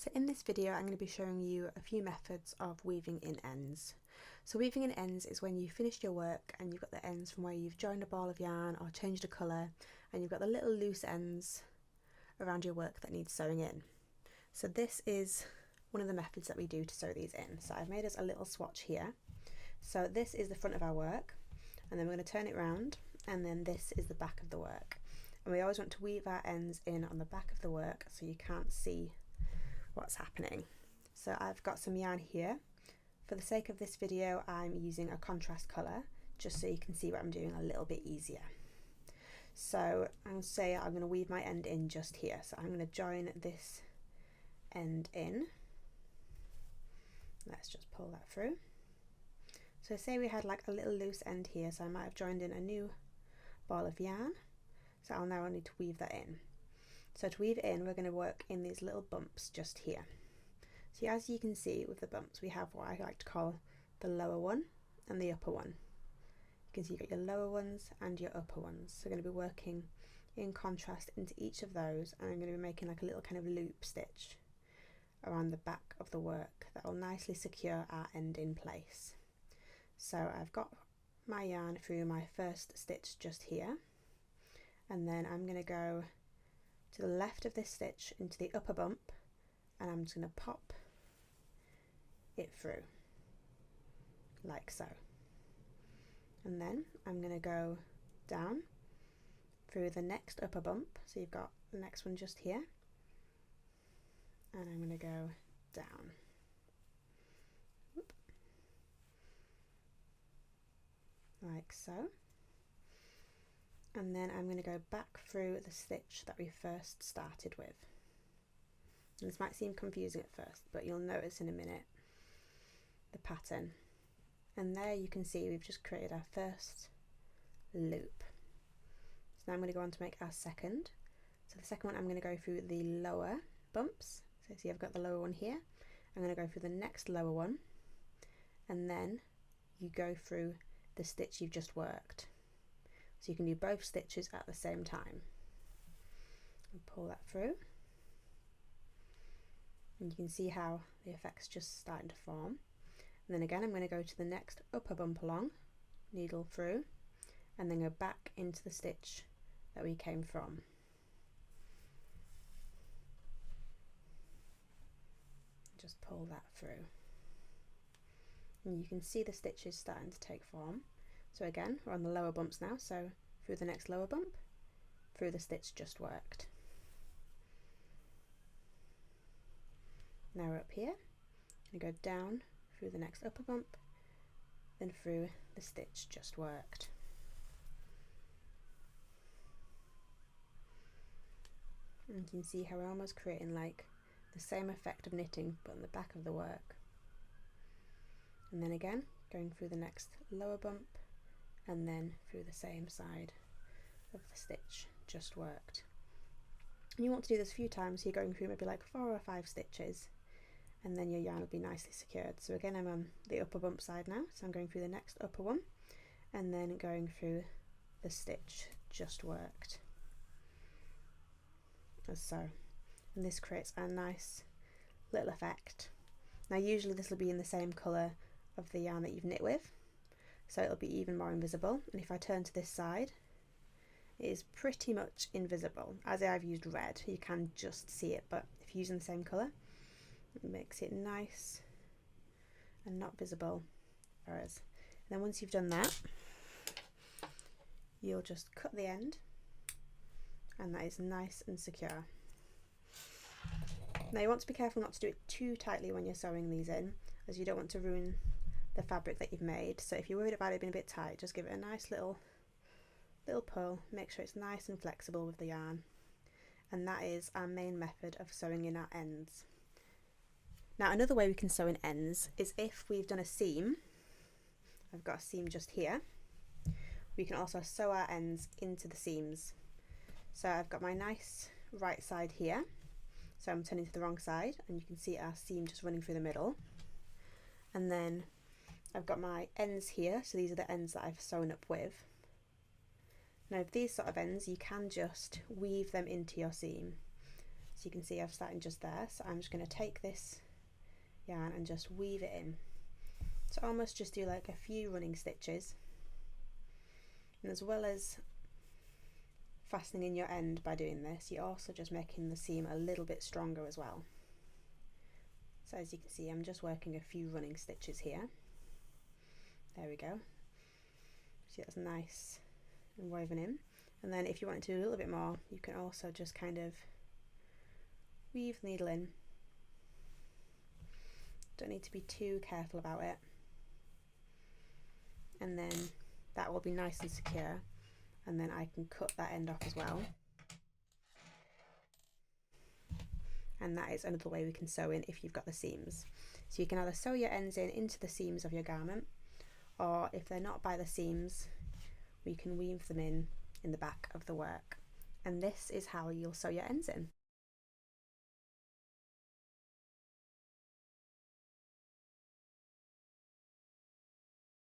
So in this video I'm going to be showing you a few methods of weaving in ends. So weaving in ends is when you've finished your work and you've got the ends from where you've joined a ball of yarn or changed a colour, and you've got the little loose ends around your work that needs sewing in. So this is one of the methods that we do to sew these in. So I've made us a little swatch here. So this is the front of our work, and then we're going to turn it round, and then this is the back of the work. And we always want to weave our ends in on the back of the work so you can't see what's happening. So I've got some yarn here. For the sake of this video I'm using a contrast colour just so you can see what I'm doing a little bit easier. So I'll say I'm going to weave my end in just here. So I'm going to join this end in. Let's just pull that through. So say we had like a little loose end here, so I might have joined in a new ball of yarn. So I'll now need to weave that in. So to weave it in, we're going to work in these little bumps just here. So as you can see with the bumps, we have what I like to call the lower one and the upper one. You can see you've got your lower ones and your upper ones. So we're going to be working in contrast into each of those, and I'm going to be making like a little kind of loop stitch around the back of the work that will nicely secure our end in place. So I've got my yarn through my first stitch just here, and then I'm going to go to the left of this stitch into the upper bump, and I'm just going to pop it through like so, and then I'm going to go down through the next upper bump, so you've got the next one just here, and I'm going to go down. Whoop. Like so. And then I'm going to go back through the stitch that we first started with. And this might seem confusing at first, but you'll notice in a minute the pattern. And there you can see we've just created our first loop. So now I'm going to go on to make our second. So the second one I'm going to go through the lower bumps. So see I've got the lower one here. I'm going to go through the next lower one, and then you go through the stitch you've just worked. So you can do both stitches at the same time. And pull that through. And you can see how the effect's just starting to form. And then again I'm going to go to the next upper bump along, needle through, and then go back into the stitch that we came from. Just pull that through. And you can see the stitches starting to take form. So again, we're on the lower bumps now, so through the next lower bump, through the stitch just worked. Now we're up here, and go down through the next upper bump, then through the stitch just worked. And you can see how we're almost creating like the same effect of knitting but on the back of the work. And then again, going through the next lower bump, and then through the same side of the stitch just worked. And you want to do this a few times, so you're going through maybe like 4 or 5 stitches, and then your yarn will be nicely secured. So again, I'm on the upper bump side now, so I'm going through the next upper one, and then going through the stitch just worked, as so. And this creates a nice little effect. Now usually this will be in the same colour of the yarn that you've knit with, so it'll be even more invisible. And if I turn to this side, it is pretty much invisible. As I've used red, you can just see it, but if you're using the same colour, it makes it nice and not visible. Whereas, and then once you've done that, you'll just cut the end, and that is nice and secure. Now you want to be careful not to do it too tightly when you're sewing these in, as you don't want to ruin the fabric that you've made. So if you're worried about it being a bit tight, just give it a nice little pull, make sure it's nice and flexible with the yarn. And that is our main method of sewing in our ends. Now another way we can sew in ends is if we've done a seam. I've got a seam just here. We can also sew our ends into the seams. So I've got my nice right side here, so I'm turning to the wrong side, and you can see our seam just running through the middle. And then I've got my ends here, so these are the ends that I've sewn up with. Now with these sort of ends, you can just weave them into your seam. you can see I've started just there, so I'm just going to take this yarn and just weave it in. So almost just do like a few running stitches, and as well as fastening in your end by doing this, you're also just making the seam a little bit stronger as well. So as you can see, I'm just working a few running stitches here. There we go. See, that's nice and woven in. And then if you want to do a little bit more, you can also just kind of weave the needle in. Don't need to be too careful about it. And then that will be nice and secure. And then I can cut that end off as well. And that is another way we can sew in if you've got the seams. So you can either sew your ends in into the seams of your garment, or if they're not by the seams, we can weave them in the back of the work. And this is how you'll sew your ends in.